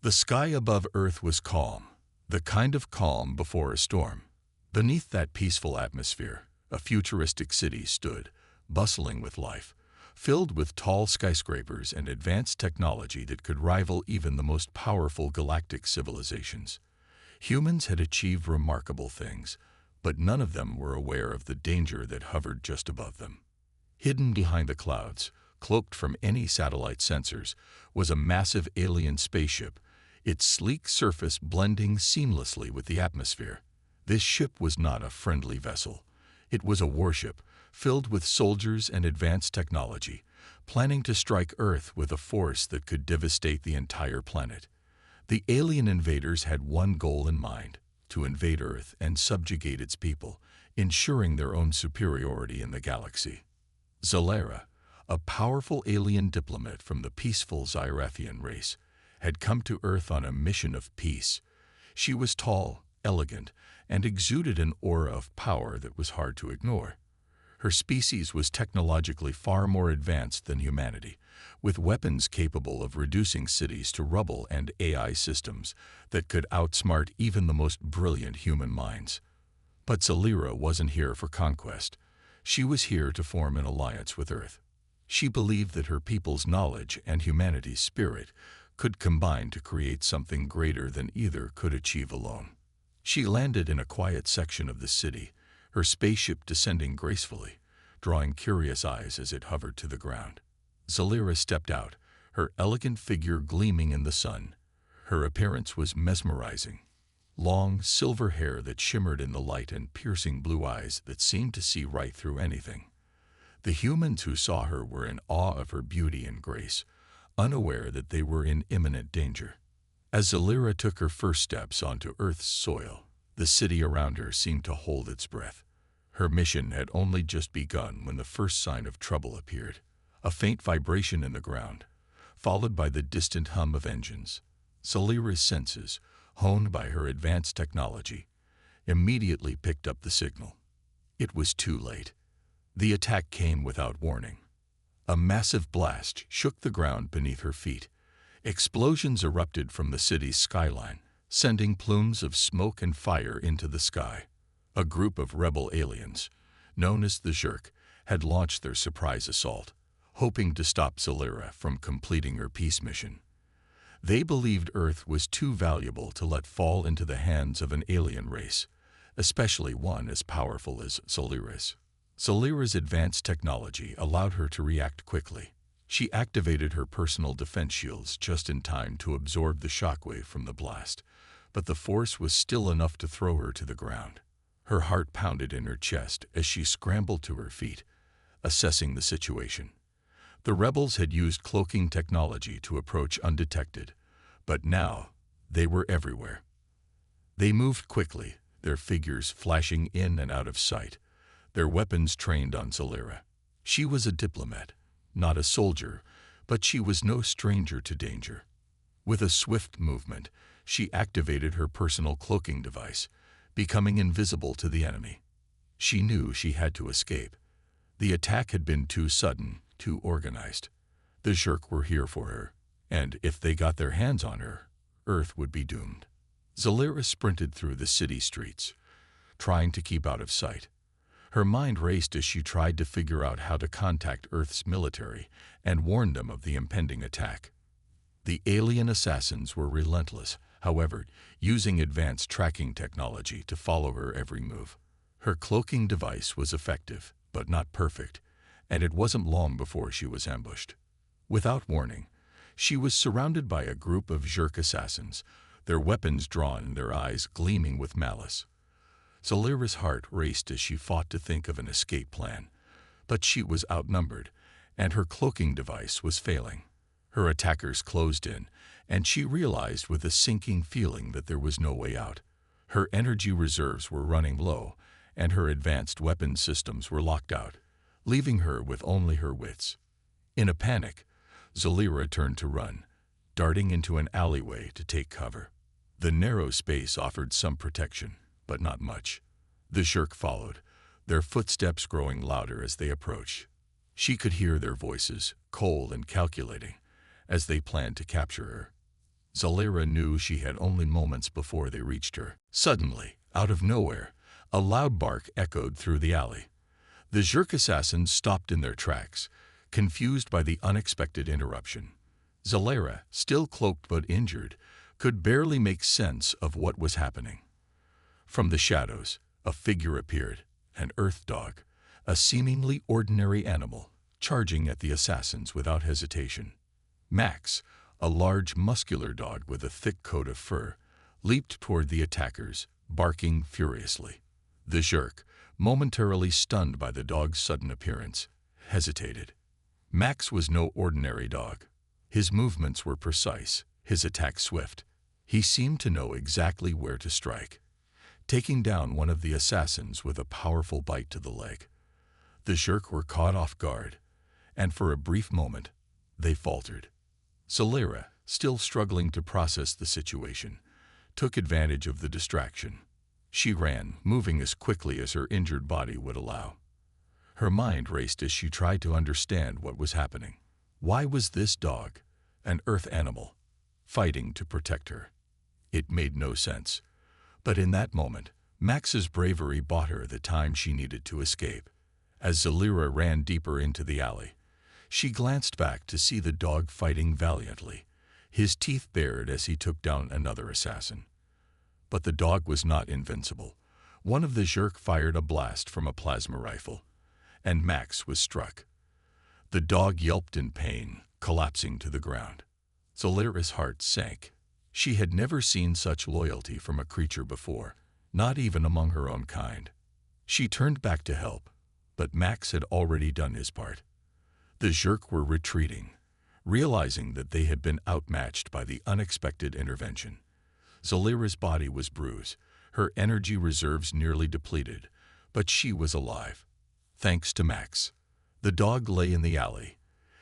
The sky above Earth was calm, the kind of calm before a storm. Beneath that peaceful atmosphere, a futuristic city stood, bustling with life, filled with tall skyscrapers and advanced technology that could rival even the most powerful galactic civilizations. Humans had achieved remarkable things, but none of them were aware of the danger that hovered just above them. Hidden behind the clouds, cloaked from any satellite sensors, was a massive alien spaceship, its sleek surface blending seamlessly with the atmosphere. This ship was not a friendly vessel. It was a warship, filled with soldiers and advanced technology, planning to strike Earth with a force that could devastate the entire planet. The alien invaders had one goal in mind: to invade Earth and subjugate its people, ensuring their own superiority in the galaxy. Zalera, a powerful alien diplomat from the peaceful Zyrathian race, had come to Earth on a mission of peace. She was tall, elegant, and exuded an aura of power that was hard to ignore. Her species was technologically far more advanced than humanity, with weapons capable of reducing cities to rubble and AI systems that could outsmart even the most brilliant human minds. But Zalera wasn't here for conquest. She was here to form an alliance with Earth. She believed that her people's knowledge and humanity's spirit could combine to create something greater than either could achieve alone. She landed in a quiet section of the city, her spaceship descending gracefully, drawing curious eyes as it hovered to the ground. Zalera stepped out, her elegant figure gleaming in the sun. Her appearance was mesmerizing. Long, silver hair that shimmered in the light and piercing blue eyes that seemed to see right through anything. The humans who saw her were in awe of her beauty and grace, unaware that they were in imminent danger. As Zalera took her first steps onto Earth's soil, the city around her seemed to hold its breath. Her mission had only just begun when the first sign of trouble appeared: a faint vibration in the ground, followed by the distant hum of engines. Zalera's senses, honed by her advanced technology, immediately picked up the signal. It was too late. The attack came without warning. A massive blast shook the ground beneath her feet. Explosions erupted from the city's skyline, sending plumes of smoke and fire into the sky. A group of rebel aliens, known as the Zerk, had launched their surprise assault, hoping to stop Zalera from completing her peace mission. They believed Earth was too valuable to let fall into the hands of an alien race, especially one as powerful as Zalera's. Zalera's advanced technology allowed her to react quickly. She activated her personal defense shields just in time to absorb the shockwave from the blast, but the force was still enough to throw her to the ground. Her heart pounded in her chest as she scrambled to her feet, assessing the situation. The rebels had used cloaking technology to approach undetected, but now they were everywhere. They moved quickly, their figures flashing in and out of sight, their weapons trained on Zalera. She was a diplomat, not a soldier, but she was no stranger to danger. With a swift movement, she activated her personal cloaking device, becoming invisible to the enemy. She knew she had to escape. The attack had been too sudden, too organized. The Zerk were here for her, and if they got their hands on her, Earth would be doomed. Zalera sprinted through the city streets, trying to keep out of sight. Her mind raced as she tried to figure out how to contact Earth's military and warn them of the impending attack. The alien assassins were relentless, however, using advanced tracking technology to follow her every move. Her cloaking device was effective, but not perfect, and it wasn't long before she was ambushed. Without warning, she was surrounded by a group of Zerk assassins, their weapons drawn and their eyes gleaming with malice. Zalera's heart raced as she fought to think of an escape plan, but she was outnumbered, and her cloaking device was failing. Her attackers closed in, and she realized with a sinking feeling that there was no way out. Her energy reserves were running low, and her advanced weapon systems were locked out, leaving her with only her wits. In a panic, Zalera turned to run, darting into an alleyway to take cover. The narrow space offered some protection, but not much. The Zerk followed, their footsteps growing louder as they approached. She could hear their voices, cold and calculating, as they planned to capture her. Zalira knew she had only moments before they reached her. Suddenly, out of nowhere, a loud bark echoed through the alley. The Zerk assassins stopped in their tracks, confused by the unexpected interruption. Zalira, still cloaked but injured, could barely make sense of what was happening. From the shadows, a figure appeared, an earth dog, a seemingly ordinary animal, charging at the assassins without hesitation. Max, a large muscular dog with a thick coat of fur, leaped toward the attackers, barking furiously. The Zerk, momentarily stunned by the dog's sudden appearance, hesitated. Max was no ordinary dog. His movements were precise, his attack swift. He seemed to know exactly where to strike, taking down one of the assassins with a powerful bite to the leg. The Zerk were caught off guard, and for a brief moment, they faltered. Zalira, still struggling to process the situation, took advantage of the distraction. She ran, moving as quickly as her injured body would allow. Her mind raced as she tried to understand what was happening. Why was this dog, an earth animal, fighting to protect her? It made no sense. But in that moment, Max's bravery bought her the time she needed to escape. As Zalira ran deeper into the alley, she glanced back to see the dog fighting valiantly, his teeth bared as he took down another assassin. But the dog was not invincible. One of the Zerk fired a blast from a plasma rifle, and Max was struck. The dog yelped in pain, collapsing to the ground. Zalira's heart sank. She had never seen such loyalty from a creature before, not even among her own kind. She turned back to help, but Max had already done his part. The Zerk were retreating, realizing that they had been outmatched by the unexpected intervention. Zalira's body was bruised, her energy reserves nearly depleted, but she was alive. Thanks to Max. The dog lay in the alley,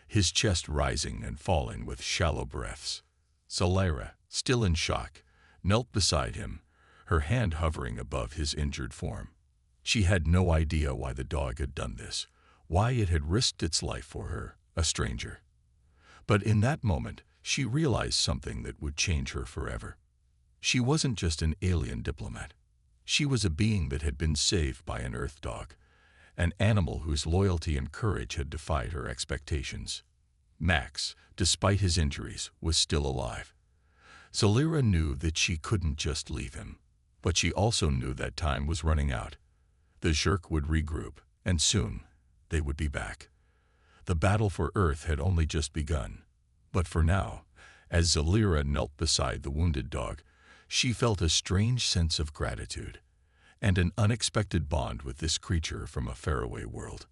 his chest rising and falling with shallow breaths. Zalira, still in shock, knelt beside him, her hand hovering above his injured form. She had no idea why the dog had done this, why it had risked its life for her, a stranger. But in that moment, she realized something that would change her forever. She wasn't just an alien diplomat. She was a being that had been saved by an earth dog, an animal whose loyalty and courage had defied her expectations. Max, despite his injuries, was still alive. Zalira knew that she couldn't just leave him, but she also knew that time was running out. The Zerk would regroup, and soon they would be back. The battle for Earth had only just begun, but for now, as Zalira knelt beside the wounded dog, she felt a strange sense of gratitude and an unexpected bond with this creature from a faraway world.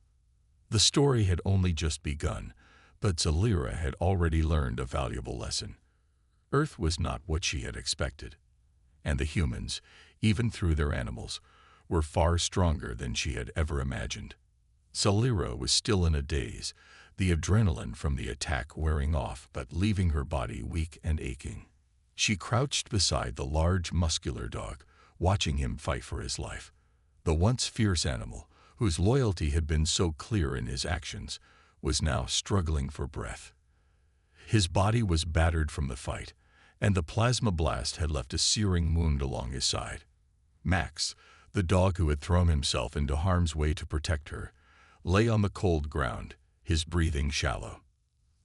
The story had only just begun, but Zalira had already learned a valuable lesson. Earth was not what she had expected, and the humans, even through their animals, were far stronger than she had ever imagined. Zalira was still in a daze, the adrenaline from the attack wearing off but leaving her body weak and aching. She crouched beside the large, muscular dog, watching him fight for his life. The once fierce animal, whose loyalty had been so clear in his actions, was now struggling for breath. His body was battered from the fight, and the plasma blast had left a searing wound along his side. Max, the dog who had thrown himself into harm's way to protect her, lay on the cold ground, his breathing shallow.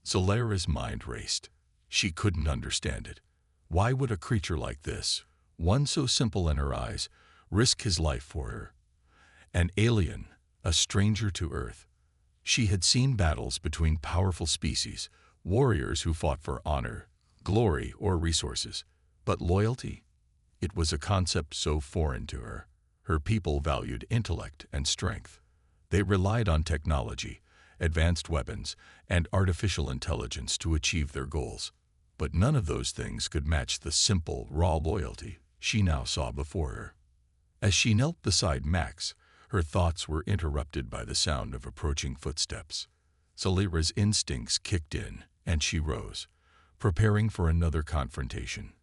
Zalira's mind raced. She couldn't understand it. Why would a creature like this, one so simple in her eyes, risk his life for her? An alien, a stranger to Earth. She had seen battles between powerful species, warriors who fought for honor, glory, or resources. But loyalty? It was a concept so foreign to her. Her people valued intellect and strength. They relied on technology, advanced weapons, and artificial intelligence to achieve their goals. But none of those things could match the simple, raw loyalty she now saw before her. As she knelt beside Max, her thoughts were interrupted by the sound of approaching footsteps. Zalira's instincts kicked in, and she rose, preparing for another confrontation.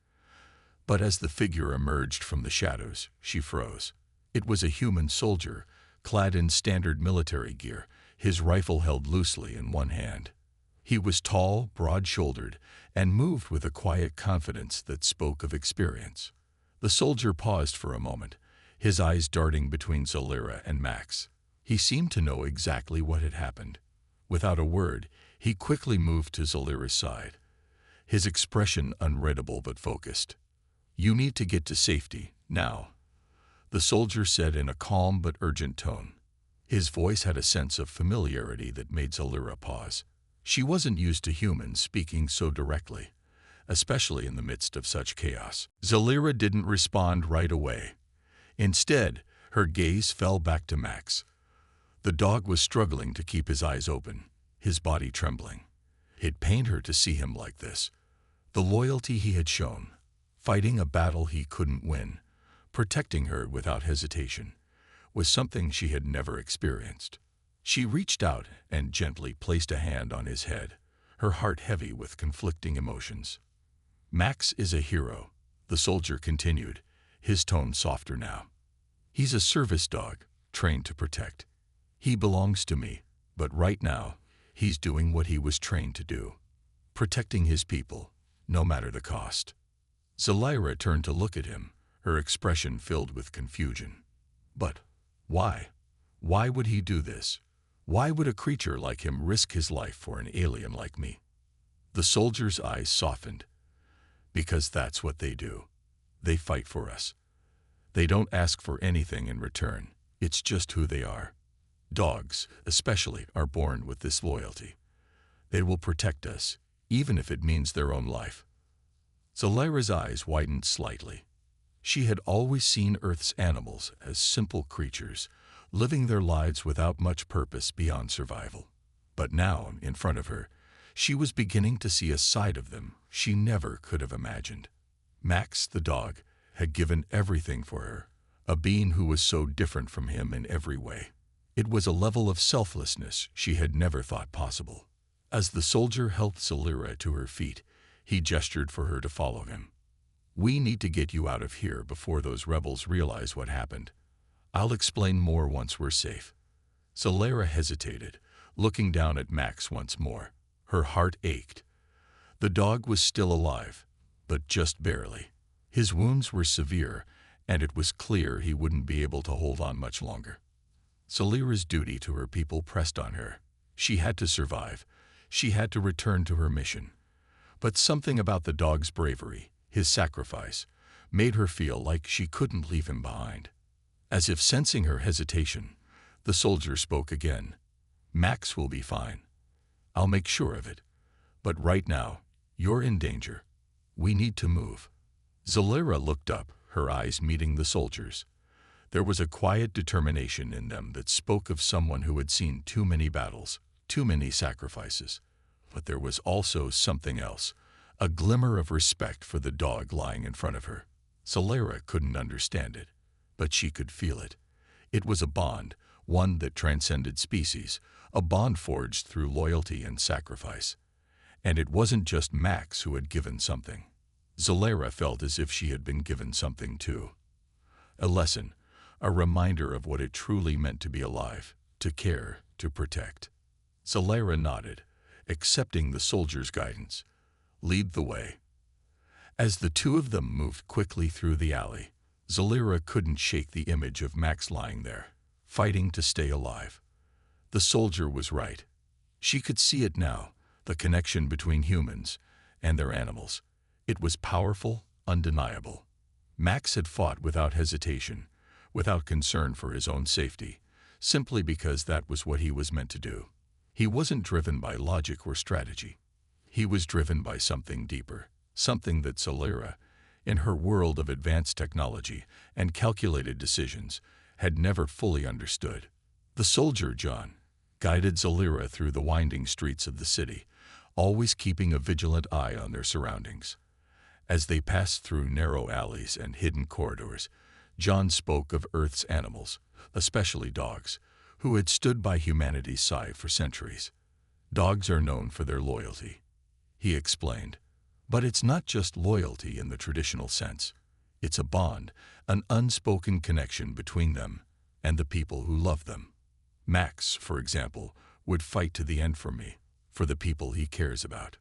But as the figure emerged from the shadows, she froze. It was a human soldier, clad in standard military gear, his rifle held loosely in one hand. He was tall, broad-shouldered, and moved with a quiet confidence that spoke of experience. The soldier paused for a moment, his eyes darting between Zalira and Max. He seemed to know exactly what had happened. Without a word, he quickly moved to Zalira's side, his expression unreadable but focused. "You need to get to safety, now," the soldier said in a calm but urgent tone. His voice had a sense of familiarity that made Zalira pause. She wasn't used to humans speaking so directly, especially in the midst of such chaos. Zalira didn't respond right away. Instead, her gaze fell back to Max. The dog was struggling to keep his eyes open, his body trembling. It pained her to see him like this. The loyalty he had shown, fighting a battle he couldn't win, protecting her without hesitation, was something she had never experienced. She reached out and gently placed a hand on his head, her heart heavy with conflicting emotions. "Max is a hero," the soldier continued, his tone softer now. "He's a service dog, trained to protect. He belongs to me, but right now, he's doing what he was trained to do, protecting his people, no matter the cost." Zalira turned to look at him, her expression filled with confusion. "But why? Why would he do this? Why would a creature like him risk his life for an alien like me?" The soldier's eyes softened. "Because that's what they do. They fight for us. They don't ask for anything in return. It's just who they are. Dogs, especially, are born with this loyalty. They will protect us, even if it means their own life." Zalira's eyes widened slightly. She had always seen Earth's animals as simple creatures, living their lives without much purpose beyond survival. But now, in front of her, she was beginning to see a side of them she never could have imagined. Max, the dog, had given everything for her, a being who was so different from him in every way. It was a level of selflessness she had never thought possible. As the soldier helped Zalira to her feet, he gestured for her to follow him. "We need to get you out of here before those rebels realize what happened. I'll explain more once we're safe." Zalira hesitated, looking down at Max once more. Her heart ached. The dog was still alive, but just barely. His wounds were severe, and it was clear he wouldn't be able to hold on much longer. Zalira's duty to her people pressed on her. She had to survive. She had to return to her mission. But something about the dog's bravery, his sacrifice, made her feel like she couldn't leave him behind. As if sensing her hesitation, the soldier spoke again. "Max will be fine. I'll make sure of it. But right now, you're in danger. We need to move." Zalira looked up, her eyes meeting the soldier's. There was a quiet determination in them that spoke of someone who had seen too many battles, too many sacrifices. But there was also something else, a glimmer of respect for the dog lying in front of her. Zalira couldn't understand it, but she could feel it. It was a bond, one that transcended species, a bond forged through loyalty and sacrifice. And it wasn't just Max who had given something. Zalira felt as if she had been given something too. A lesson, a reminder of what it truly meant to be alive, to care, to protect. Zalira nodded, accepting the soldier's guidance. "Lead the way." As the two of them moved quickly through the alley, Zalira couldn't shake the image of Max lying there, fighting to stay alive. The soldier was right. She could see it now, the connection between humans and their animals. It was powerful, undeniable. Max had fought without hesitation, without concern for his own safety, simply because that was what he was meant to do. He wasn't driven by logic or strategy. He was driven by something deeper, something that Zalira, in her world of advanced technology and calculated decisions, had never fully understood. The soldier, John, guided Zalira through the winding streets of the city, always keeping a vigilant eye on their surroundings. As they passed through narrow alleys and hidden corridors, John spoke of Earth's animals, especially dogs, who had stood by humanity's side for centuries. "Dogs are known for their loyalty," he explained. "But it's not just loyalty in the traditional sense. It's a bond, an unspoken connection between them and the people who love them. Max, for example, would fight to the end for me, for the people he cares about.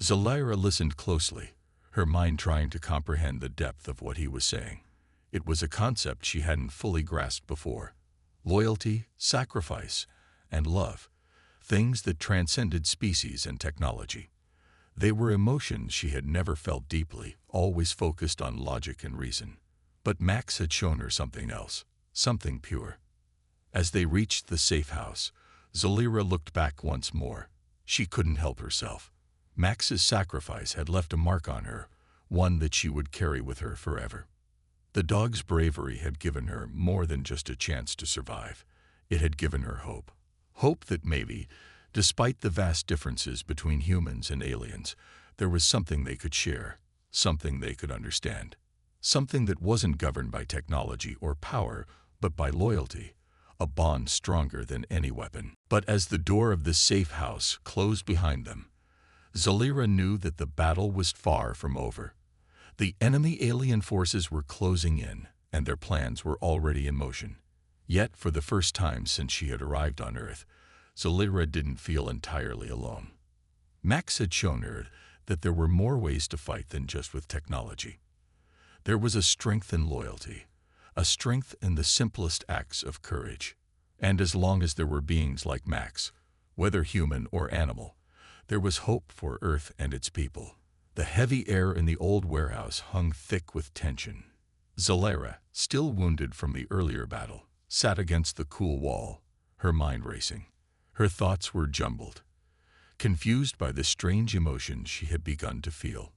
Zalaira listened closely, her mind trying to comprehend the depth of what he was saying. It was a concept she hadn't fully grasped before. Loyalty, sacrifice, and love, things that transcended species and technology. They were emotions she had never felt deeply, always focused on logic and reason. But Max had shown her something else, something pure. As they reached the safe house, Zalaira looked back once more. She couldn't help herself. Max's sacrifice had left a mark on her, one that she would carry with her forever. The dog's bravery had given her more than just a chance to survive. It had given her hope. Hope that maybe, despite the vast differences between humans and aliens, there was something they could share, something they could understand. Something that wasn't governed by technology or power, but by loyalty, a bond stronger than any weapon. But as the door of the safe house closed behind them, Zalaira knew that the battle was far from over. The enemy alien forces were closing in, and their plans were already in motion. Yet, for the first time since she had arrived on Earth, Zalaira didn't feel entirely alone. Max had shown her that there were more ways to fight than just with technology. There was a strength in loyalty, a strength in the simplest acts of courage. And as long as there were beings like Max, whether human or animal, there was hope for Earth and its people. The heavy air in the old warehouse hung thick with tension. Zalaira, still wounded from the earlier battle, sat against the cool wall, her mind racing. Her thoughts were jumbled, confused by the strange emotions she had begun to feel.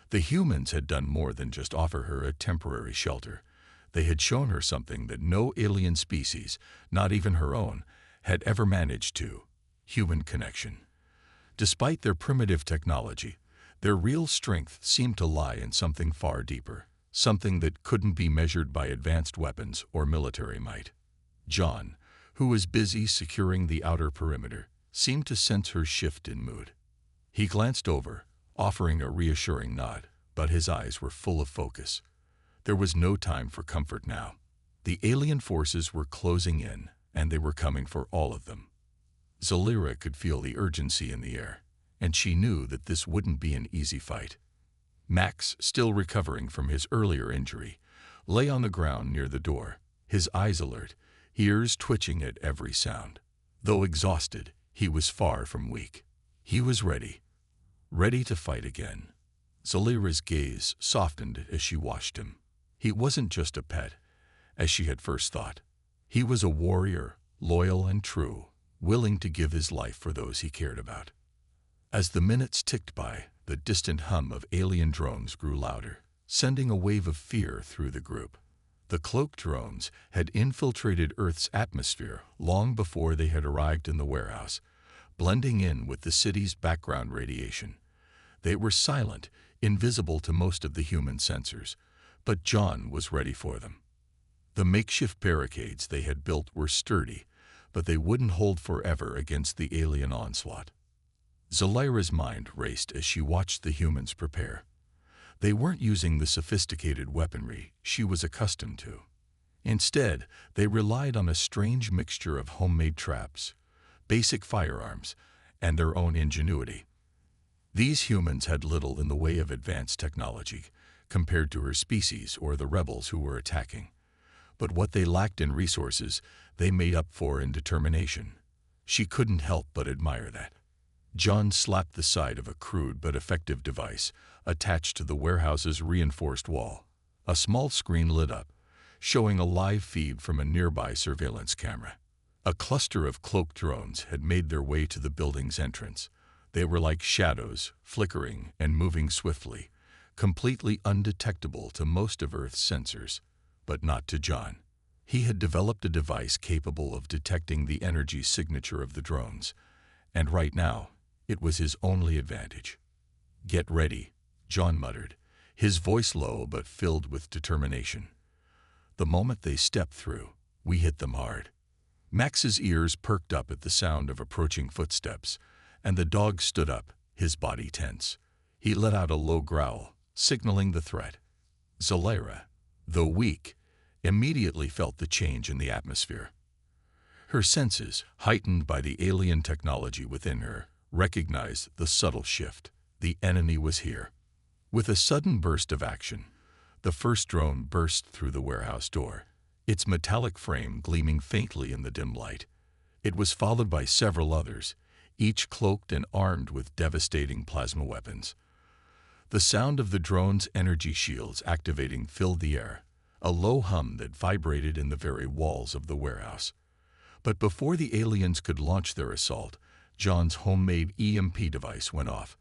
The humans had done more than just offer her a temporary shelter. They had shown her something that no alien species, not even her own, had ever managed to: human connection. Despite their primitive technology, their real strength seemed to lie in something far deeper, something that couldn't be measured by advanced weapons or military might. John, who was busy securing the outer perimeter, seemed to sense her shift in mood. He glanced over, offering a reassuring nod, but his eyes were full of focus. There was no time for comfort now. The alien forces were closing in, and they were coming for all of them. Zalaira could feel the urgency in the air, and she knew that this wouldn't be an easy fight. Max, still recovering from his earlier injury, lay on the ground near the door, his eyes alert, ears twitching at every sound. Though exhausted, he was far from weak. He was ready to fight again. Zalaira's gaze softened as she watched him. He wasn't just a pet, as she had first thought. He was a warrior, loyal and true, willing to give his life for those he cared about. As the minutes ticked by, the distant hum of alien drones grew louder, sending a wave of fear through the group. The cloaked drones had infiltrated Earth's atmosphere long before they had arrived in the warehouse, blending in with the city's background radiation. They were silent, invisible to most of the human sensors, but John was ready for them. The makeshift barricades they had built were sturdy, but they wouldn't hold forever against the alien onslaught. Zalaira's mind raced as she watched the humans prepare. They weren't using the sophisticated weaponry she was accustomed to. Instead, they relied on a strange mixture of homemade traps, basic firearms, and their own ingenuity. These humans had little in the way of advanced technology compared to her species or the rebels who were attacking. But what they lacked in resources, they made up for in determination. She couldn't help but admire that. John slapped the side of a crude but effective device attached to the warehouse's reinforced wall. A small screen lit up, showing a live feed from a nearby surveillance camera. A cluster of cloaked drones had made their way to the building's entrance. They were like shadows, flickering and moving swiftly, completely undetectable to most of Earth's sensors, but not to John. He had developed a device capable of detecting the energy signature of the drones, and right now, it was his only advantage. "Get ready," John muttered, his voice low but filled with determination. The moment they stepped through, we hit them hard. Max's ears perked up at the sound of approaching footsteps, and the dog stood up, his body tense. He let out a low growl, signaling the threat. Zalaira, though weak, immediately felt the change in the atmosphere. Her senses, heightened by the alien technology within her, recognized the subtle shift. The enemy was here. With a sudden burst of action, the first drone burst through the warehouse door, its metallic frame gleaming faintly in the dim light. It was followed by several others, each cloaked and armed with devastating plasma weapons. The sound of the drone's energy shields activating filled the air, a low hum that vibrated in the very walls of the warehouse. But before the aliens could launch their assault, John's homemade EMP device went off,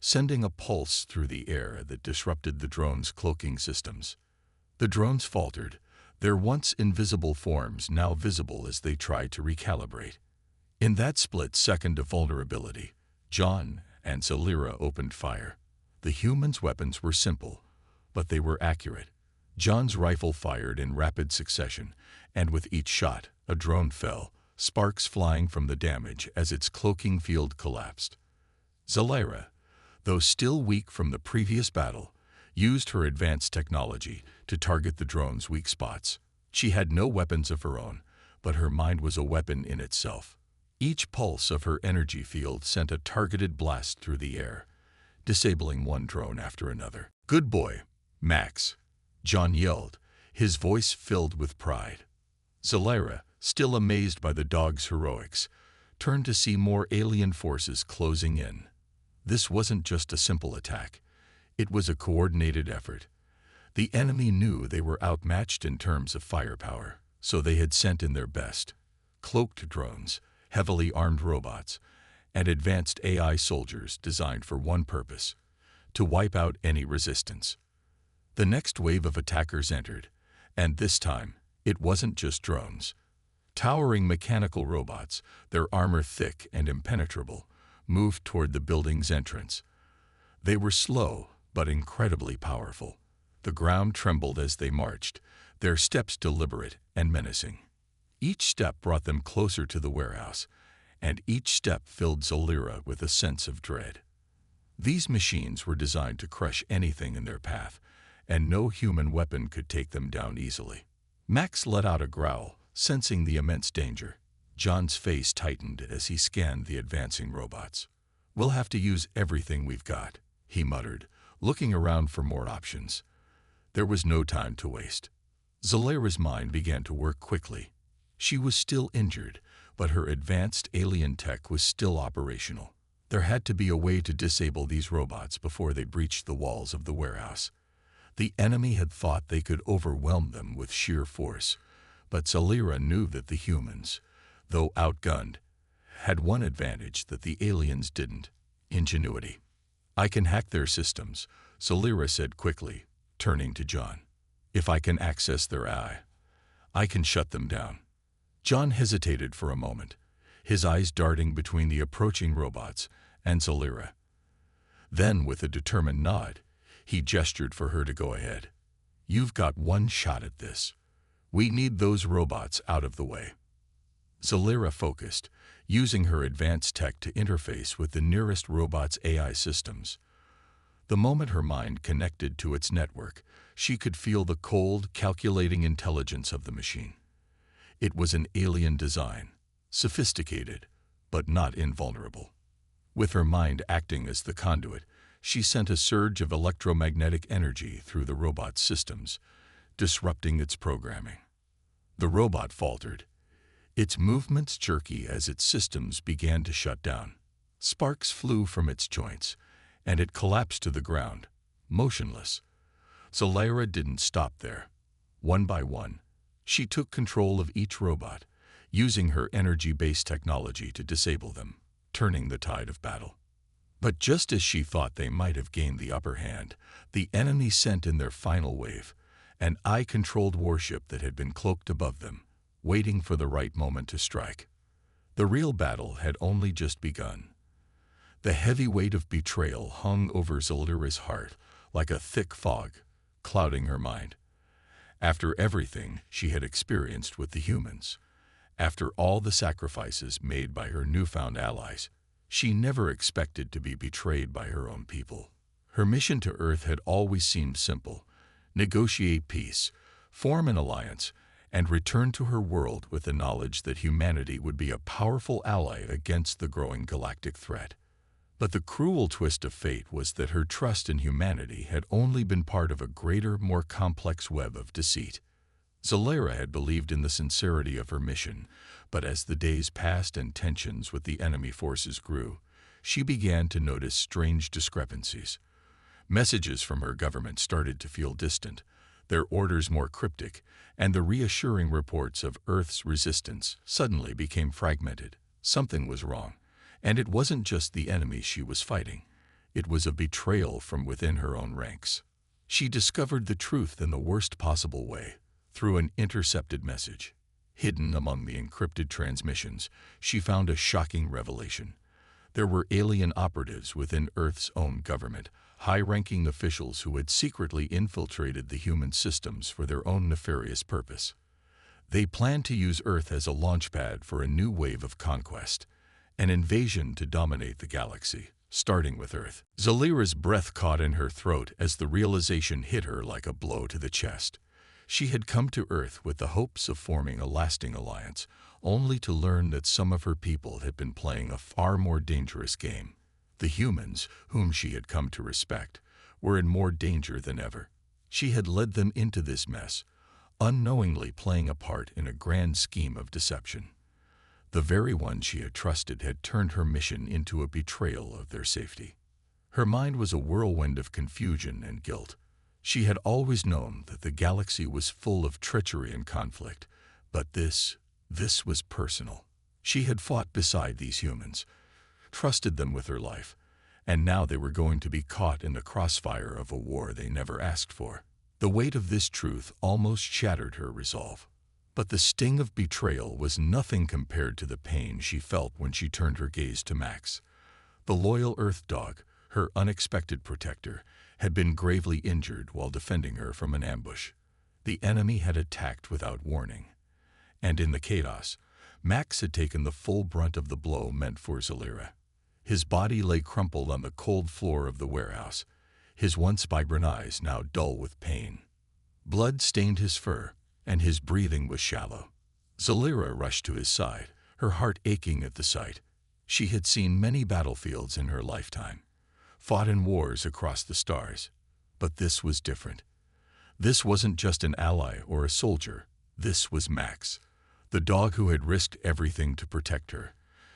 sending a pulse through the air that disrupted the drone's cloaking systems. The drones faltered, their once invisible forms now visible as they tried to recalibrate. In that split second of vulnerability, John and Zalira opened fire. The humans' weapons were simple, but they were accurate. John's rifle fired in rapid succession, and with each shot, a drone fell, sparks flying from the damage as its cloaking field collapsed. Zalira, though still weak from the previous battle, used her advanced technology to target the drone's weak spots. She had no weapons of her own, but her mind was a weapon in itself. Each pulse of her energy field sent a targeted blast through the air, disabling one drone after another. "Good boy, Max," John yelled, his voice filled with pride. Zalira, still amazed by the dog's heroics, turned to see more alien forces closing in. This wasn't just a simple attack. It was a coordinated effort. The enemy knew they were outmatched in terms of firepower, so they had sent in their best: cloaked drones, heavily armed robots, and advanced AI soldiers designed for one purpose: to wipe out any resistance. The next wave of attackers entered, and this time, it wasn't just drones. Towering mechanical robots, their armor thick and impenetrable, moved toward the building's entrance. They were slow, but incredibly powerful. The ground trembled as they marched, their steps deliberate and menacing. Each step brought them closer to the warehouse, and each step filled Zalira with a sense of dread. These machines were designed to crush anything in their path, and no human weapon could take them down easily. Max let out a growl, sensing the immense danger. John's face tightened as he scanned the advancing robots. "We'll have to use everything we've got," he muttered, looking around for more options. There was no time to waste. Zalira's mind began to work quickly. She was still injured, but her advanced alien tech was still operational. There had to be a way to disable these robots before they breached the walls of the warehouse. The enemy had thought they could overwhelm them with sheer force, but Zalira knew that the humans, though outgunned, had one advantage that the aliens didn't: ingenuity. "I can hack their systems," Zalira said quickly, turning to John. "If I can access their AI, I can shut them down." John hesitated for a moment, his eyes darting between the approaching robots and Zalira. Then, with a determined nod, he gestured for her to go ahead. "You've got one shot at this. We need those robots out of the way." Zalira focused, using her advanced tech to interface with the nearest robot's AI systems. The moment her mind connected to its network, she could feel the cold, calculating intelligence of the machine. It was an alien design, sophisticated, but not invulnerable. With her mind acting as the conduit, she sent a surge of electromagnetic energy through the robot's systems, disrupting its programming. The robot faltered, its movements jerky as its systems began to shut down. Sparks flew from its joints, and it collapsed to the ground, motionless. Zalira didn't stop there. One by one, she took control of each robot, using her energy-based technology to disable them, turning the tide of battle. But just as she thought they might have gained the upper hand, the enemy sent in their final wave, an eye-controlled warship that had been cloaked above them, waiting for the right moment to strike. The real battle had only just begun. The heavy weight of betrayal hung over Zalira's heart like a thick fog, clouding her mind. After everything she had experienced with the humans, after all the sacrifices made by her newfound allies, she never expected to be betrayed by her own people. Her mission to Earth had always seemed simple: negotiate peace, form an alliance, and return to her world with the knowledge that humanity would be a powerful ally against the growing galactic threat. But the cruel twist of fate was that her trust in humanity had only been part of a greater, more complex web of deceit. Zalera had believed in the sincerity of her mission, but as the days passed and tensions with the enemy forces grew, she began to notice strange discrepancies. Messages from her government started to feel distant, their orders more cryptic, and the reassuring reports of Earth's resistance suddenly became fragmented. Something was wrong, and it wasn't just the enemy she was fighting. It was a betrayal from within her own ranks. She discovered the truth in the worst possible way, through an intercepted message. Hidden among the encrypted transmissions, she found a shocking revelation. There were alien operatives within Earth's own government, high-ranking officials who had secretly infiltrated the human systems for their own nefarious purpose. They planned to use Earth as a launchpad for a new wave of conquest, an invasion to dominate the galaxy, starting with Earth. Zalera's breath caught in her throat as the realization hit her like a blow to the chest. She had come to Earth with the hopes of forming a lasting alliance, only to learn that some of her people had been playing a far more dangerous game. The humans, whom she had come to respect, were in more danger than ever. She had led them into this mess, unknowingly playing a part in a grand scheme of deception. The very ones she had trusted had turned her mission into a betrayal of their safety. Her mind was a whirlwind of confusion and guilt. She had always known that the galaxy was full of treachery and conflict, but this was personal. She had fought beside these humans, trusted them with her life, and now they were going to be caught in the crossfire of a war they never asked for. The weight of this truth almost shattered her resolve. But the sting of betrayal was nothing compared to the pain she felt when she turned her gaze to Max. The loyal Earth dog, her unexpected protector, had been gravely injured while defending her from an ambush. The enemy had attacked without warning. And in the chaos, Max had taken the full brunt of the blow meant for Zalera. His body lay crumpled on the cold floor of the warehouse, his once vibrant eyes now dull with pain. Blood stained his fur, and his breathing was shallow. Zalera rushed to his side, her heart aching at the sight. She had seen many battlefields in her lifetime, fought in wars across the stars. But this was different. This wasn't just an ally or a soldier. This was Max, the dog who had risked everything to protect her,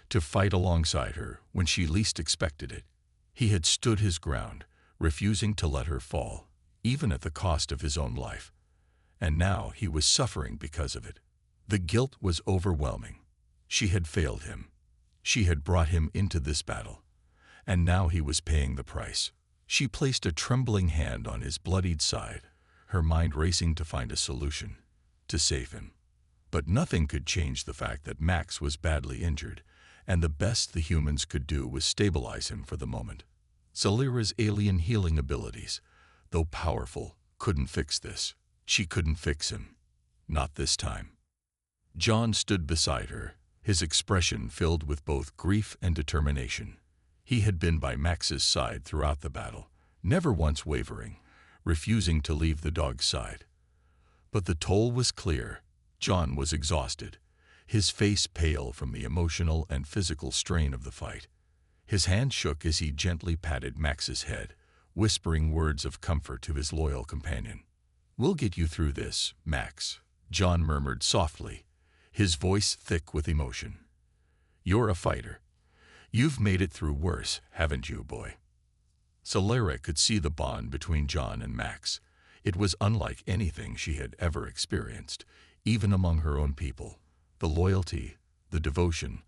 to fight alongside her when she least expected it. He had stood his ground, refusing to let her fall, even at the cost of his own life. And now he was suffering because of it. The guilt was overwhelming. She had failed him. She had brought him into this battle, and now he was paying the price. She placed a trembling hand on his bloodied side, her mind racing to find a solution, to save him. But nothing could change the fact that Max was badly injured, and the best the humans could do was stabilize him for the moment. Zalera's alien healing abilities, though powerful, couldn't fix this. She couldn't fix him. Not this time. John stood beside her, his expression filled with both grief and determination. He had been by Max's side throughout the battle, never once wavering, refusing to leave the dog's side. But the toll was clear. John was exhausted, his face pale from the emotional and physical strain of the fight. His hand shook as he gently patted Max's head, whispering words of comfort to his loyal companion. "We'll get you through this, Max," John murmured softly, his voice thick with emotion. "You're a fighter. You've made it through worse, haven't you, boy?" Zalera could see the bond between John and Max. It was unlike anything she had ever experienced, even among her own people. The loyalty, the devotion,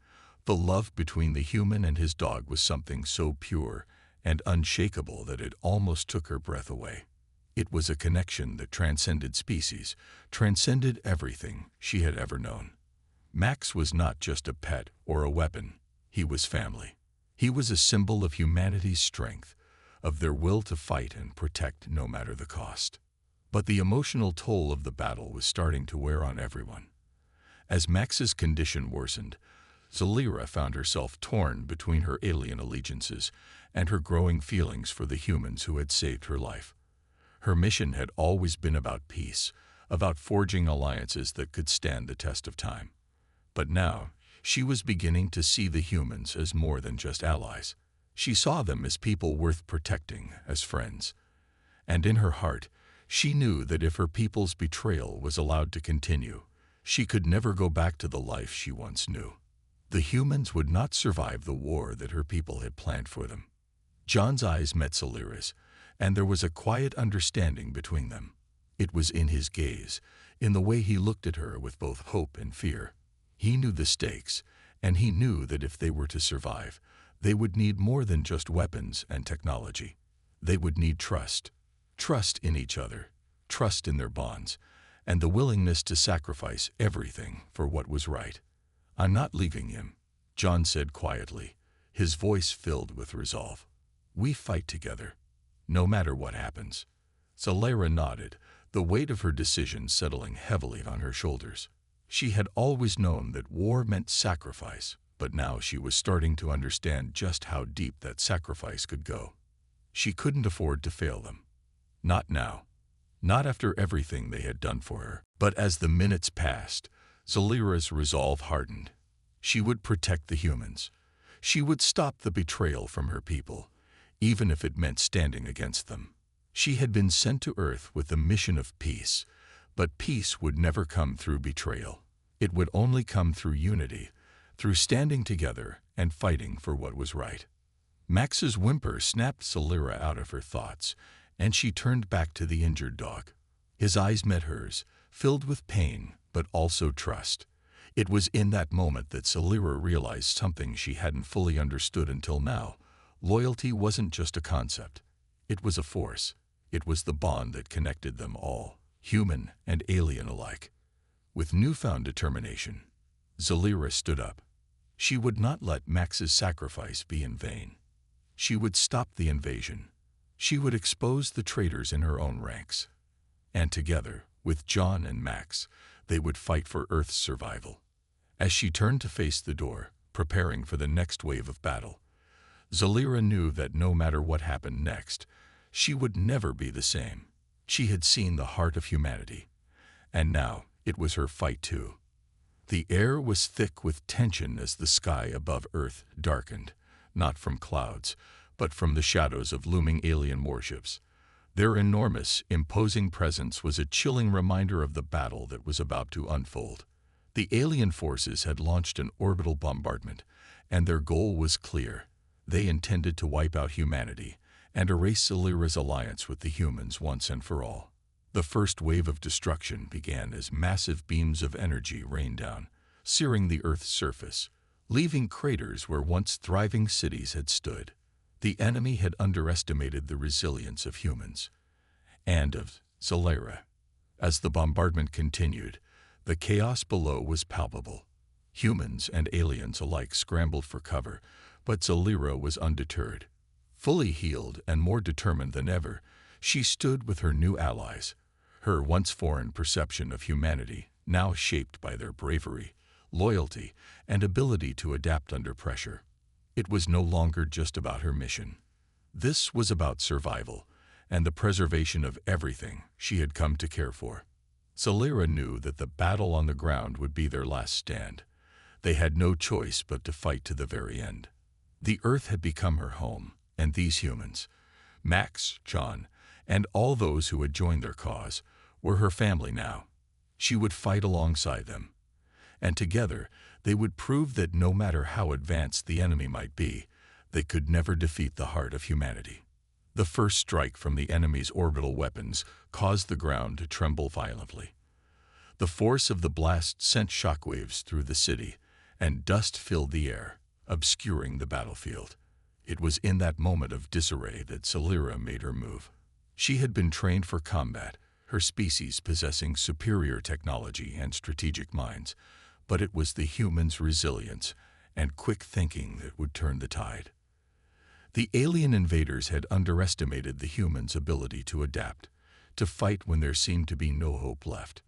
the love between the human and his dog was something so pure and unshakable that it almost took her breath away. It was a connection that transcended species, transcended everything she had ever known. Max was not just a pet or a weapon. He was family. He was a symbol of humanity's strength, of their will to fight and protect no matter the cost. But the emotional toll of the battle was starting to wear on everyone. As Max's condition worsened, Zalera found herself torn between her alien allegiances and her growing feelings for the humans who had saved her life. Her mission had always been about peace, about forging alliances that could stand the test of time. But now, she was beginning to see the humans as more than just allies. She saw them as people worth protecting, as friends. And in her heart, she knew that if her people's betrayal was allowed to continue, she could never go back to the life she once knew. The humans would not survive the war that her people had planned for them. John's eyes met Celira's, and there was a quiet understanding between them. It was in his gaze, in the way he looked at her with both hope and fear. He knew the stakes, and he knew that if they were to survive, they would need more than just weapons and technology. They would need trust. Trust in each other, trust in their bonds, and the willingness to sacrifice everything for what was right. "I'm not leaving him," John said quietly, his voice filled with resolve. "We fight together, no matter what happens." Celira nodded, the weight of her decision settling heavily on her shoulders. She had always known that war meant sacrifice, but now she was starting to understand just how deep that sacrifice could go. She couldn't afford to fail them. Not now. Not after everything they had done for her. But as the minutes passed, Celira's resolve hardened. She would protect the humans. She would stop the betrayal from her people, even if it meant standing against them. She had been sent to Earth with the mission of peace, but peace would never come through betrayal. It would only come through unity, through standing together and fighting for what was right. Max's whimper snapped Celira out of her thoughts, and she turned back to the injured dog. His eyes met hers, filled with pain, but also trust. It was in that moment that Celira realized something she hadn't fully understood until now. Loyalty wasn't just a concept. It was a force. It was the bond that connected them all, human and alien alike. With newfound determination, Celira stood up. She would not let Max's sacrifice be in vain. She would stop the invasion. She would expose the traitors in her own ranks. And together, with John and Max, they would fight for Earth's survival. As she turned to face the door, preparing for the next wave of battle, Celira knew that no matter what happened next, she would never be the same. She had seen the heart of humanity, and now it was her fight too. The air was thick with tension as the sky above Earth darkened, not from clouds, but from the shadows of looming alien warships. Their enormous, imposing presence was a chilling reminder of the battle that was about to unfold. The alien forces had launched an orbital bombardment, and their goal was clear. They intended to wipe out humanity and erase Celira's alliance with the humans once and for all. The first wave of destruction began as massive beams of energy rained down, searing the Earth's surface, leaving craters where once thriving cities had stood. The enemy had underestimated the resilience of humans and of Celira. As the bombardment continued, the chaos below was palpable. Humans and aliens alike scrambled for cover, but Celira was undeterred. Fully healed and more determined than ever, she stood with her new allies, her once foreign perception of humanity now shaped by their bravery, loyalty, and ability to adapt under pressure. It was no longer just about her mission. This was about survival and the preservation of everything she had come to care for. Celira knew that the battle on the ground would be their last stand. They had no choice but to fight to the very end. The Earth had become her home, and these humans, Max, John, and all those who had joined their cause, were her family now. She would fight alongside them, and together they would prove that no matter how advanced the enemy might be, they could never defeat the heart of humanity. The first strike from the enemy's orbital weapons caused the ground to tremble violently. The force of the blast sent shockwaves through the city, and dust filled the air, obscuring the battlefield. It was in that moment of disarray that Celira made her move. She had been trained for combat, her species possessing superior technology and strategic minds, but it was the humans' resilience and quick thinking that would turn the tide. The alien invaders had underestimated the humans' ability to adapt, to fight when there seemed to be no hope left.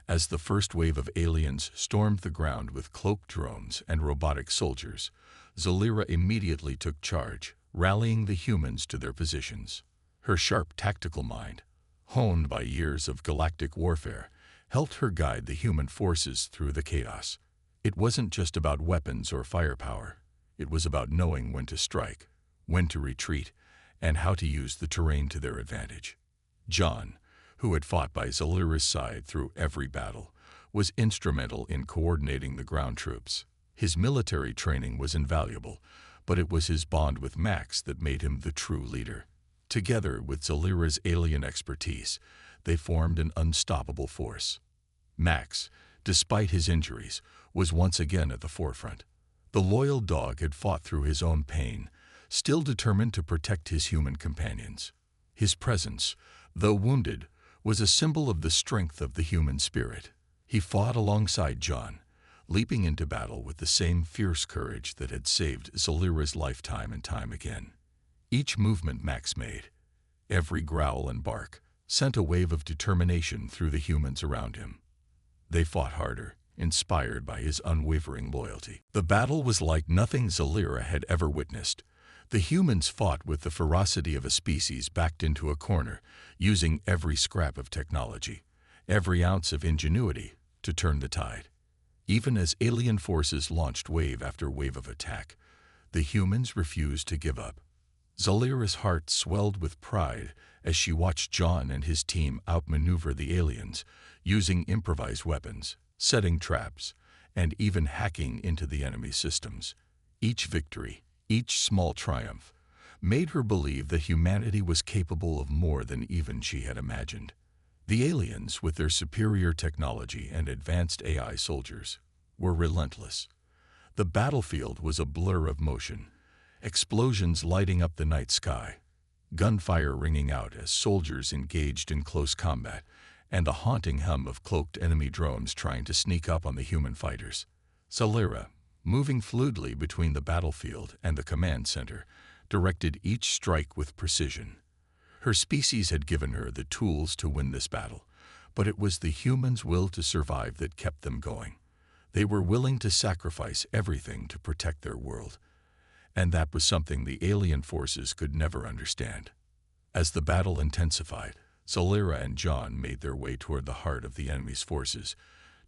As the first wave of aliens stormed the ground with cloaked drones and robotic soldiers, Celira immediately took charge, rallying the humans to their positions. Her sharp tactical mind, honed by years of galactic warfare, helped her guide the human forces through the chaos. It wasn't just about weapons or firepower. It was about knowing when to strike, when to retreat, and how to use the terrain to their advantage. John, who had fought by Zalira's side through every battle, was instrumental in coordinating the ground troops. His military training was invaluable, but it was his bond with Max that made him the true leader. Together with Zalira's alien expertise, they formed an unstoppable force. Max, despite his injuries, was once again at the forefront. The loyal dog had fought through his own pain, still determined to protect his human companions. His presence, though wounded, was a symbol of the strength of the human spirit. He fought alongside John, leaping into battle with the same fierce courage that had saved Zalira's life time and time again. Each movement Max made, every growl and bark, sent a wave of determination through the humans around him. They fought harder, inspired by his unwavering loyalty. The battle was like nothing Zalira had ever witnessed. The humans fought with the ferocity of a species backed into a corner, using every scrap of technology, every ounce of ingenuity to turn the tide. Even as alien forces launched wave after wave of attack, the humans refused to give up. Zalira's heart swelled with pride as she watched John and his team outmaneuver the aliens, using improvised weapons, setting traps, and even hacking into the enemy's systems. Each victory, each small triumph, made her believe that humanity was capable of more than even she had imagined. The aliens, with their superior technology and advanced AI soldiers, were relentless. The battlefield was a blur of motion, explosions lighting up the night sky, gunfire ringing out as soldiers engaged in close combat, and a haunting hum of cloaked enemy drones trying to sneak up on the human fighters. Zalira, moving fluidly between the battlefield and the command center, directed each strike with precision. Her species had given her the tools to win this battle, but it was the humans' will to survive that kept them going. They were willing to sacrifice everything to protect their world, and that was something the alien forces could never understand. As the battle intensified, Zalira and John made their way toward the heart of the enemy's forces,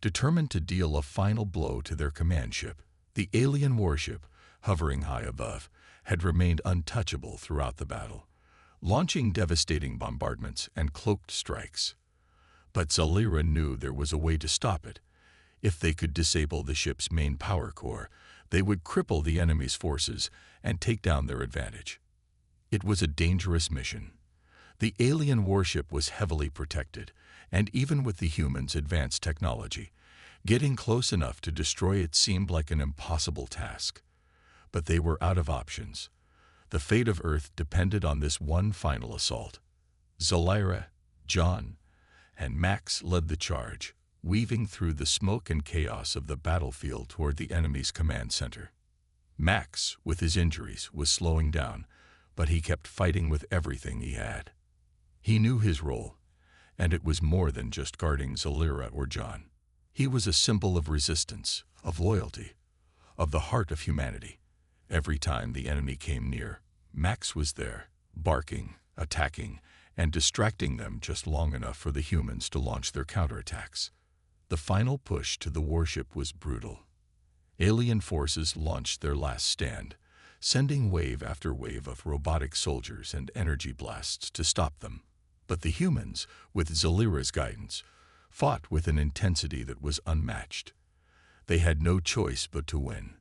determined to deal a final blow to their command ship. The alien warship, hovering high above, had remained untouchable throughout the battle, launching devastating bombardments and cloaked strikes. But Zalira knew there was a way to stop it. If they could disable the ship's main power core, they would cripple the enemy's forces and take down their advantage. It was a dangerous mission. The alien warship was heavily protected, and even with the humans' advanced technology, getting close enough to destroy it seemed like an impossible task. But they were out of options. The fate of Earth depended on this one final assault. Zalira, John, and Max led the charge, weaving through the smoke and chaos of the battlefield toward the enemy's command center. Max, with his injuries, was slowing down, but he kept fighting with everything he had. He knew his role, and it was more than just guarding Zalira or John. He was a symbol of resistance, of loyalty, of the heart of humanity. Every time the enemy came near, Max was there, barking, attacking, and distracting them just long enough for the humans to launch their counterattacks. The final push to the warship was brutal. Alien forces launched their last stand, sending wave after wave of robotic soldiers and energy blasts to stop them. But the humans, with Zalira's guidance, fought with an intensity that was unmatched. They had no choice but to win.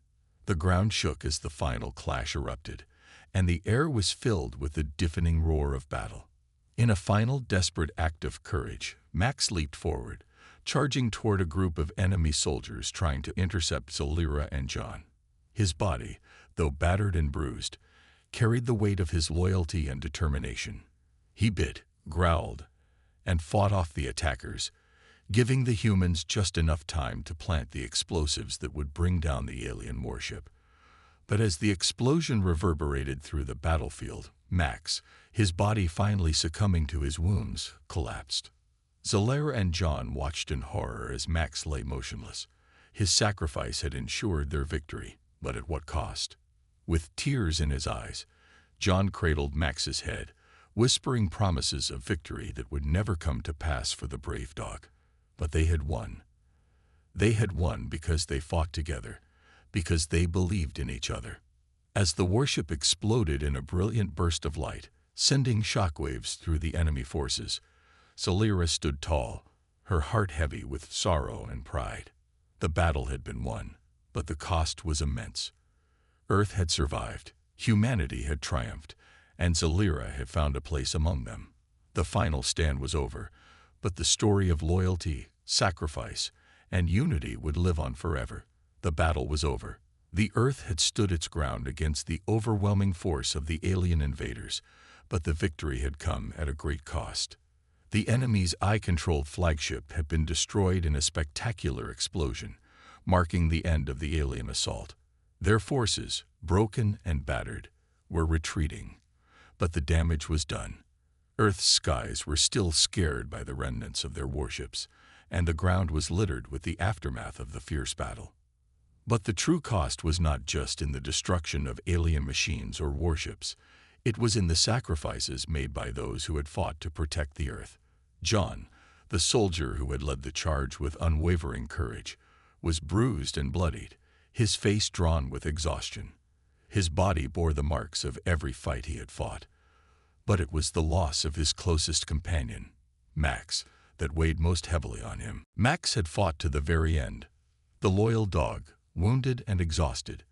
The ground shook as the final clash erupted, and the air was filled with the deafening roar of battle. In a final desperate act of courage, Max leaped forward, charging toward a group of enemy soldiers trying to intercept Zalira and John. His body, though battered and bruised, carried the weight of his loyalty and determination. He bit, growled, and fought off the attackers, giving the humans just enough time to plant the explosives that would bring down the alien warship. But as the explosion reverberated through the battlefield, Max, his body finally succumbing to his wounds, collapsed. Zalira and John watched in horror as Max lay motionless. His sacrifice had ensured their victory, but at what cost? With tears in his eyes, John cradled Max's head, whispering promises of victory that would never come to pass for the brave dog. But they had won. They had won because they fought together, because they believed in each other. As the warship exploded in a brilliant burst of light, sending shockwaves through the enemy forces, Zalira stood tall, her heart heavy with sorrow and pride. The battle had been won, but the cost was immense. Earth had survived, humanity had triumphed, and Zalira had found a place among them. The final stand was over, but the story of loyalty, sacrifice, and unity would live on forever. The battle was over. The Earth had stood its ground against the overwhelming force of the alien invaders, but the victory had come at a great cost. The enemy's eye-controlled flagship had been destroyed in a spectacular explosion, marking the end of the alien assault. Their forces, broken and battered, were retreating, but the damage was done. Earth's skies were still scared by the remnants of their warships, and the ground was littered with the aftermath of the fierce battle. But the true cost was not just in the destruction of alien machines or warships. It was in the sacrifices made by those who had fought to protect the Earth. John, the soldier who had led the charge with unwavering courage, was bruised and bloodied, his face drawn with exhaustion. His body bore the marks of every fight he had fought. But it was the loss of his closest companion, Max, that weighed most heavily on him. Max had fought to the very end. The loyal dog, wounded and exhausted,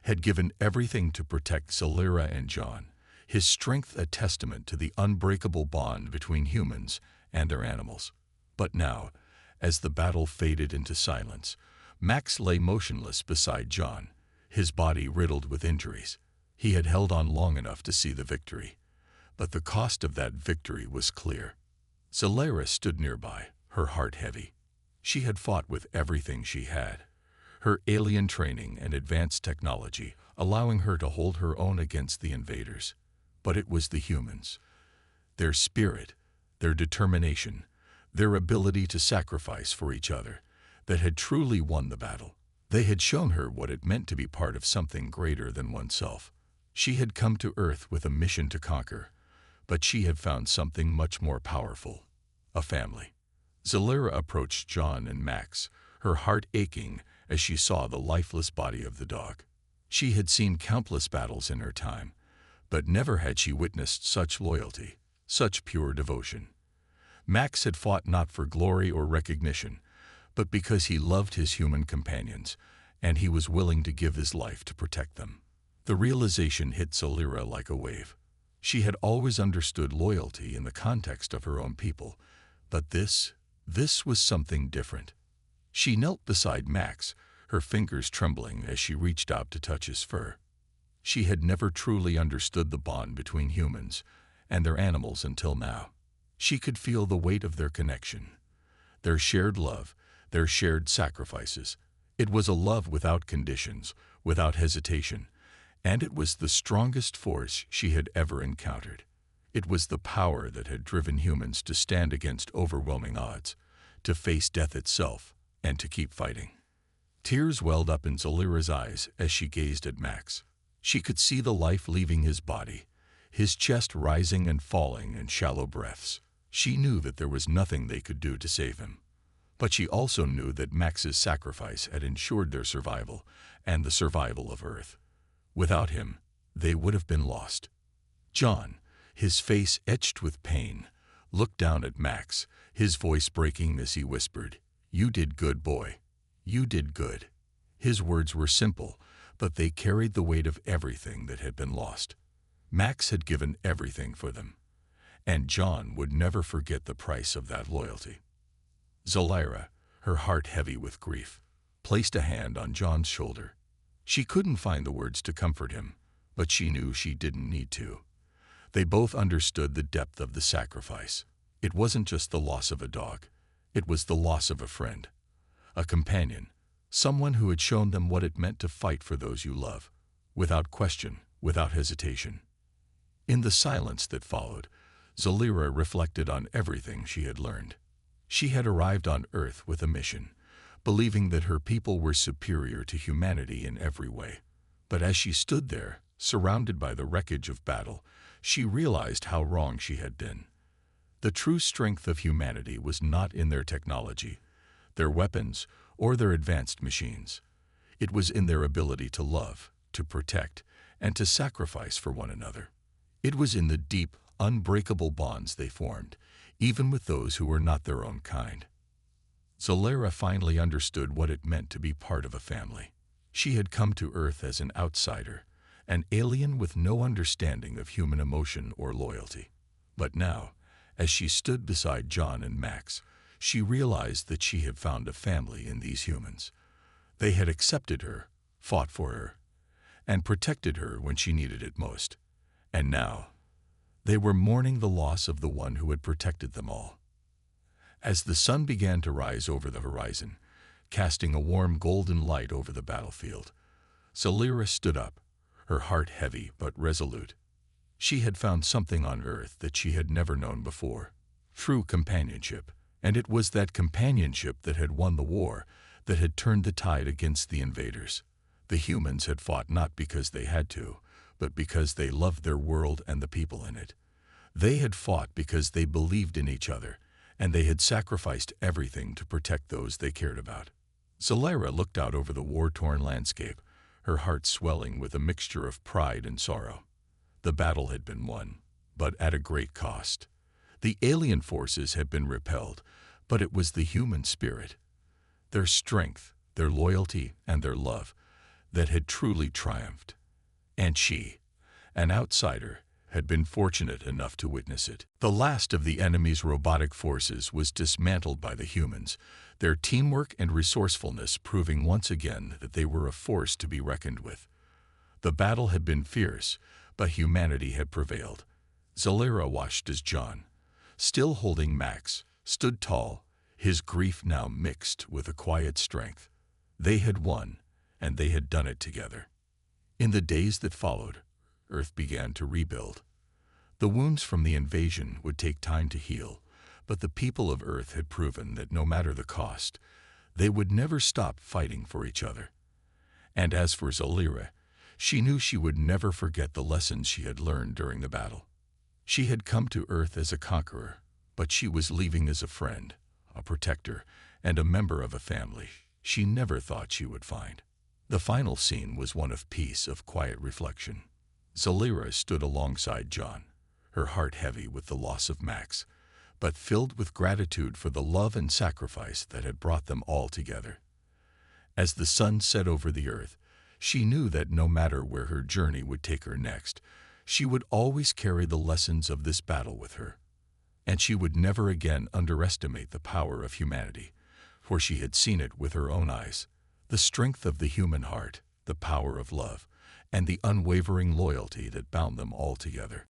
had given everything to protect Zalira and John, his strength a testament to the unbreakable bond between humans and their animals. But now, as the battle faded into silence, Max lay motionless beside John, his body riddled with injuries. He had held on long enough to see the victory, but the cost of that victory was clear. Zalira stood nearby, her heart heavy. She had fought with everything she had, her alien training and advanced technology allowing her to hold her own against the invaders. But it was the humans, their spirit, their determination, their ability to sacrifice for each other, that had truly won the battle. They had shown her what it meant to be part of something greater than oneself. She had come to Earth with a mission to conquer, but she had found something much more powerful, a family. Zalira approached John and Max, her heart aching as she saw the lifeless body of the dog. She had seen countless battles in her time, but never had she witnessed such loyalty, such pure devotion. Max had fought not for glory or recognition, but because he loved his human companions, and he was willing to give his life to protect them. The realization hit Zalira like a wave. She had always understood loyalty in the context of her own people, but this was something different. She knelt beside Max, her fingers trembling as she reached out to touch his fur. She had never truly understood the bond between humans and their animals until now. She could feel the weight of their connection, their shared love, their shared sacrifices. It was a love without conditions, without hesitation, and it was the strongest force she had ever encountered. It was the power that had driven humans to stand against overwhelming odds, to face death itself, and to keep fighting. Tears welled up in Zalira's eyes as she gazed at Max. She could see the life leaving his body, his chest rising and falling in shallow breaths. She knew that there was nothing they could do to save him. But she also knew that Max's sacrifice had ensured their survival and the survival of Earth. Without him, they would have been lost. John, his face etched with pain, looked down at Max, his voice breaking as he whispered, "You did good, boy. You did good." His words were simple, but they carried the weight of everything that had been lost. Max had given everything for them, and John would never forget the price of that loyalty. Zalira, her heart heavy with grief, placed a hand on John's shoulder. She couldn't find the words to comfort him, but she knew she didn't need to. They both understood the depth of the sacrifice. It wasn't just the loss of a dog. It was the loss of a friend, a companion, someone who had shown them what it meant to fight for those you love, without question, without hesitation. In the silence that followed, Zalira reflected on everything she had learned. She had arrived on Earth with a mission, believing that her people were superior to humanity in every way. But as she stood there, surrounded by the wreckage of battle, she realized how wrong she had been. The true strength of humanity was not in their technology, their weapons, or their advanced machines. It was in their ability to love, to protect, and to sacrifice for one another. It was in the deep, unbreakable bonds they formed, even with those who were not their own kind. Zalera finally understood what it meant to be part of a family. She had come to Earth as an outsider, an alien with no understanding of human emotion or loyalty. But now, as she stood beside John and Max, she realized that she had found a family in these humans. They had accepted her, fought for her, and protected her when she needed it most. And now, they were mourning the loss of the one who had protected them all. As the sun began to rise over the horizon, casting a warm golden light over the battlefield, Zalera stood up, her heart heavy but resolute. She had found something on Earth that she had never known before: true companionship, and it was that companionship that had won the war, that had turned the tide against the invaders. The humans had fought not because they had to, but because they loved their world and the people in it. They had fought because they believed in each other, and they had sacrificed everything to protect those they cared about. Zalera looked out over the war-torn landscape, her heart swelling with a mixture of pride and sorrow. The battle had been won, but at a great cost. The alien forces had been repelled, but it was the human spirit, their strength, their loyalty, and their love, that had truly triumphed. And she, an outsider, had been fortunate enough to witness it. The last of the enemy's robotic forces was dismantled by the humans, their teamwork and resourcefulness proving once again that they were a force to be reckoned with. The battle had been fierce, but humanity had prevailed. Zalera watched as John, still holding Max, stood tall, his grief now mixed with a quiet strength. They had won, and they had done it together. In the days that followed, Earth began to rebuild. The wounds from the invasion would take time to heal, but the people of Earth had proven that no matter the cost, they would never stop fighting for each other. And as for Zalera, she knew she would never forget the lessons she had learned during the battle. She had come to Earth as a conqueror, but she was leaving as a friend, a protector, and a member of a family she never thought she would find. The final scene was one of peace, of quiet reflection. Zalera stood alongside John, her heart heavy with the loss of Max, but filled with gratitude for the love and sacrifice that had brought them all together. As the sun set over the Earth, she knew that no matter where her journey would take her next, she would always carry the lessons of this battle with her. And she would never again underestimate the power of humanity, for she had seen it with her own eyes: the strength of the human heart, the power of love, and the unwavering loyalty that bound them all together.